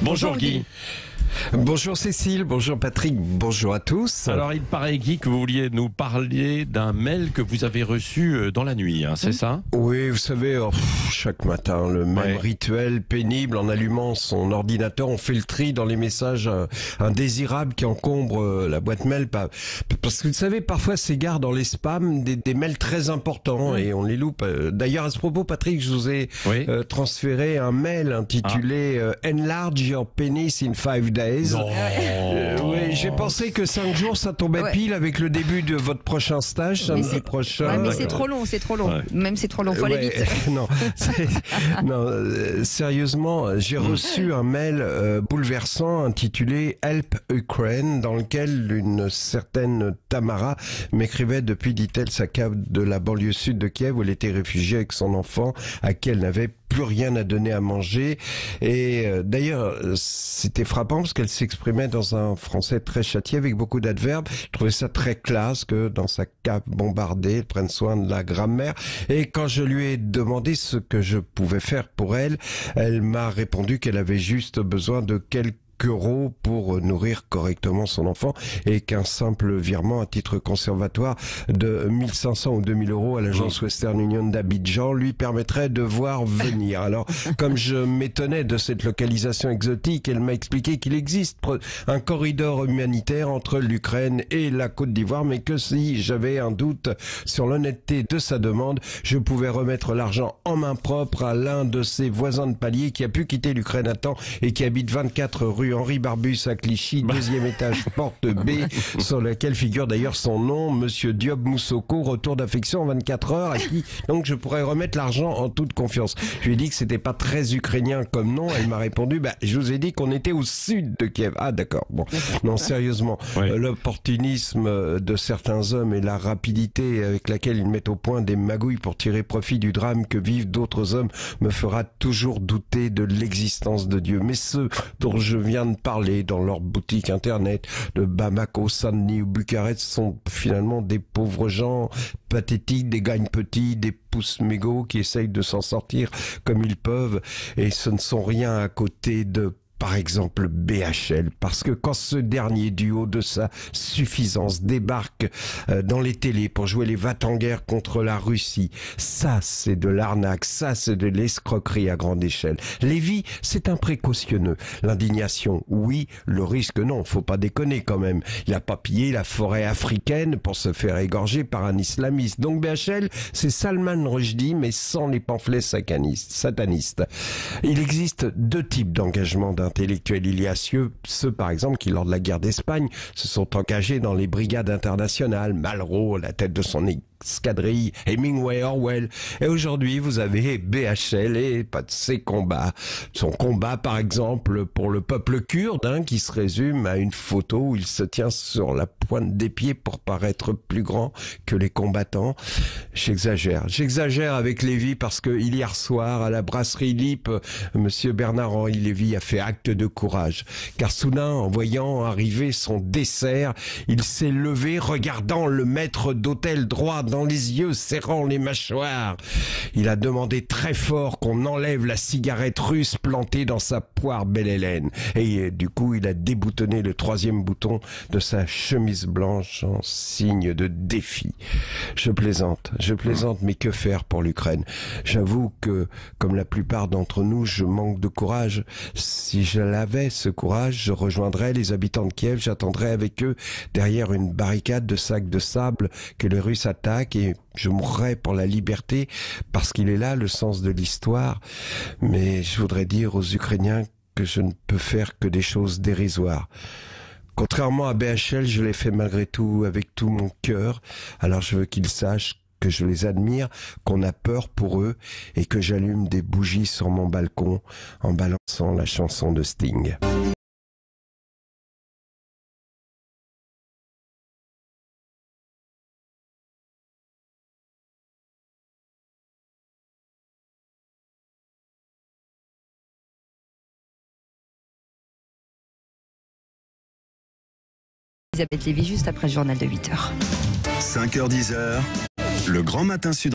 Bonjour Guy. Bonjour Cécile, bonjour Patrick, bonjour à tous. Alors il paraît Guy que vous vouliez nous parler d'un mail que vous avez reçu dans la nuit, hein, c'est ça? Oui, vous savez, chaque matin, le même rituel pénible. En allumant son ordinateur, on fait le tri dans les messages indésirables qui encombrent la boîte mail. Parce que vous savez, parfois s'égarent dans les spams des mails très importants et on les loupe. D'ailleurs, à ce propos, Patrick, je vous ai transféré un mail intitulé Enlarge your penis in 5 days. Oui, j'ai pensé que 5 jours, ça tombait pile avec le début de votre prochain stage, samedi prochain. Ouais, mais c'est trop long, Ouais. Même c'est trop long, faut aller vite. Sérieusement, j'ai reçu un mail bouleversant intitulé Help Ukraine, dans lequel une certaine Tamara m'écrivait depuis, dit-elle, sa cave de la banlieue sud de Kiev où elle était réfugiée avec son enfant, à qui elle n'avait plus rien à donner à manger. Et d'ailleurs, c'était frappant parce qu'elle s'exprimait dans un français très châtié avec beaucoup d'adverbes. Je trouvais ça très classe que dans sa cave bombardée, elle prenne soin de la grammaire. Et quand je lui ai demandé ce que je pouvais faire pour elle, elle m'a répondu qu'elle avait juste besoin de quelques euros pour nourrir correctement son enfant et qu'un simple virement à titre conservatoire de 1500 ou 2000 euros à l'agence Western Union d'Abidjan lui permettrait de voir venir. Alors, comme je m'étonnais de cette localisation exotique, elle m'a expliqué qu'il existe un corridor humanitaire entre l'Ukraine et la Côte d'Ivoire, mais que si j'avais un doute sur l'honnêteté de sa demande, je pouvais remettre l'argent en main propre à l'un de ses voisins de palier qui a pu quitter l'Ukraine à temps et qui habite 24 rue Henri Barbus à Clichy, deuxième étage, porte B, sur laquelle figure d'ailleurs son nom, Monsieur Diop Moussoko, retour d'affection en 24 heures, à qui donc je pourrais remettre l'argent en toute confiance. Je lui ai dit que c'était pas très ukrainien comme nom, elle m'a répondu, je vous ai dit qu'on était au sud de Kiev. Ah d'accord, bon, non sérieusement, l'opportunisme de certains hommes et la rapidité avec laquelle ils mettent au point des magouilles pour tirer profit du drame que vivent d'autres hommes me fera toujours douter de l'existence de Dieu. Mais ceux dont je viens de parler dans leur boutique internet de Bamako, Saint-Denis ou Bucarest sont finalement des pauvres gens pathétiques, des gagne-petits, des pouces mégots qui essayent de s'en sortir comme ils peuvent, et ce ne sont rien à côté de, par exemple, BHL, parce que quand ce dernier, du haut de sa suffisance, débarque dans les télés pour jouer les va-t-en-guerre contre la Russie, ça c'est de l'arnaque, ça c'est de l'escroquerie à grande échelle. Lévy, c'est un précautionneux. L'indignation, oui, le risque, non, faut pas déconner quand même. Il a pas pillé la forêt africaine pour se faire égorger par un islamiste. Donc BHL, c'est Salman Rushdie, mais sans les pamphlets satanistes. Il existe deux types d'engagement intellectuels. Il y a ceux par exemple qui lors de la guerre d'Espagne se sont engagés dans les brigades internationales, Malraux à la tête de son escadrille, Hemingway, Orwell, et aujourd'hui vous avez BHL et pas de ses combats. Son combat par exemple pour le peuple kurde, qui se résume à une photo où il se tient sur la pointe des pieds pour paraître plus grand que les combattants. J'exagère avec Lévy parce que hier soir à la brasserie Lippe, monsieur Bernard-Henri Lévy a fait acte de courage, car soudain en voyant arriver son dessert, il s'est levé regardant le maître d'hôtel droit dans les yeux, serrant les mâchoires. Il a demandé très fort qu'on enlève la cigarette russe plantée dans sa poire Belle Hélène. Et du coup, il a déboutonné le 3e bouton de sa chemise blanche en signe de défi. Je plaisante, mais que faire pour l'Ukraine? J'avoue que, comme la plupart d'entre nous, je manque de courage. Si je l'avais, ce courage, je rejoindrais les habitants de Kiev, j'attendrais avec eux derrière une barricade de sacs de sable que les Russes attaquent, et je mourrais pour la liberté parce qu'il est là le sens de l'histoire. Mais je voudrais dire aux Ukrainiens que je ne peux faire que des choses dérisoires. Contrairement à BHL, je l'ai fait malgré tout avec tout mon cœur. Alors je veux qu'ils sachent que je les admire, qu'on a peur pour eux et que j'allume des bougies sur mon balcon en balançant la chanson de Sting. Elisabeth Lévy juste après le journal de 8h. 5h-10h, le grand matin sud.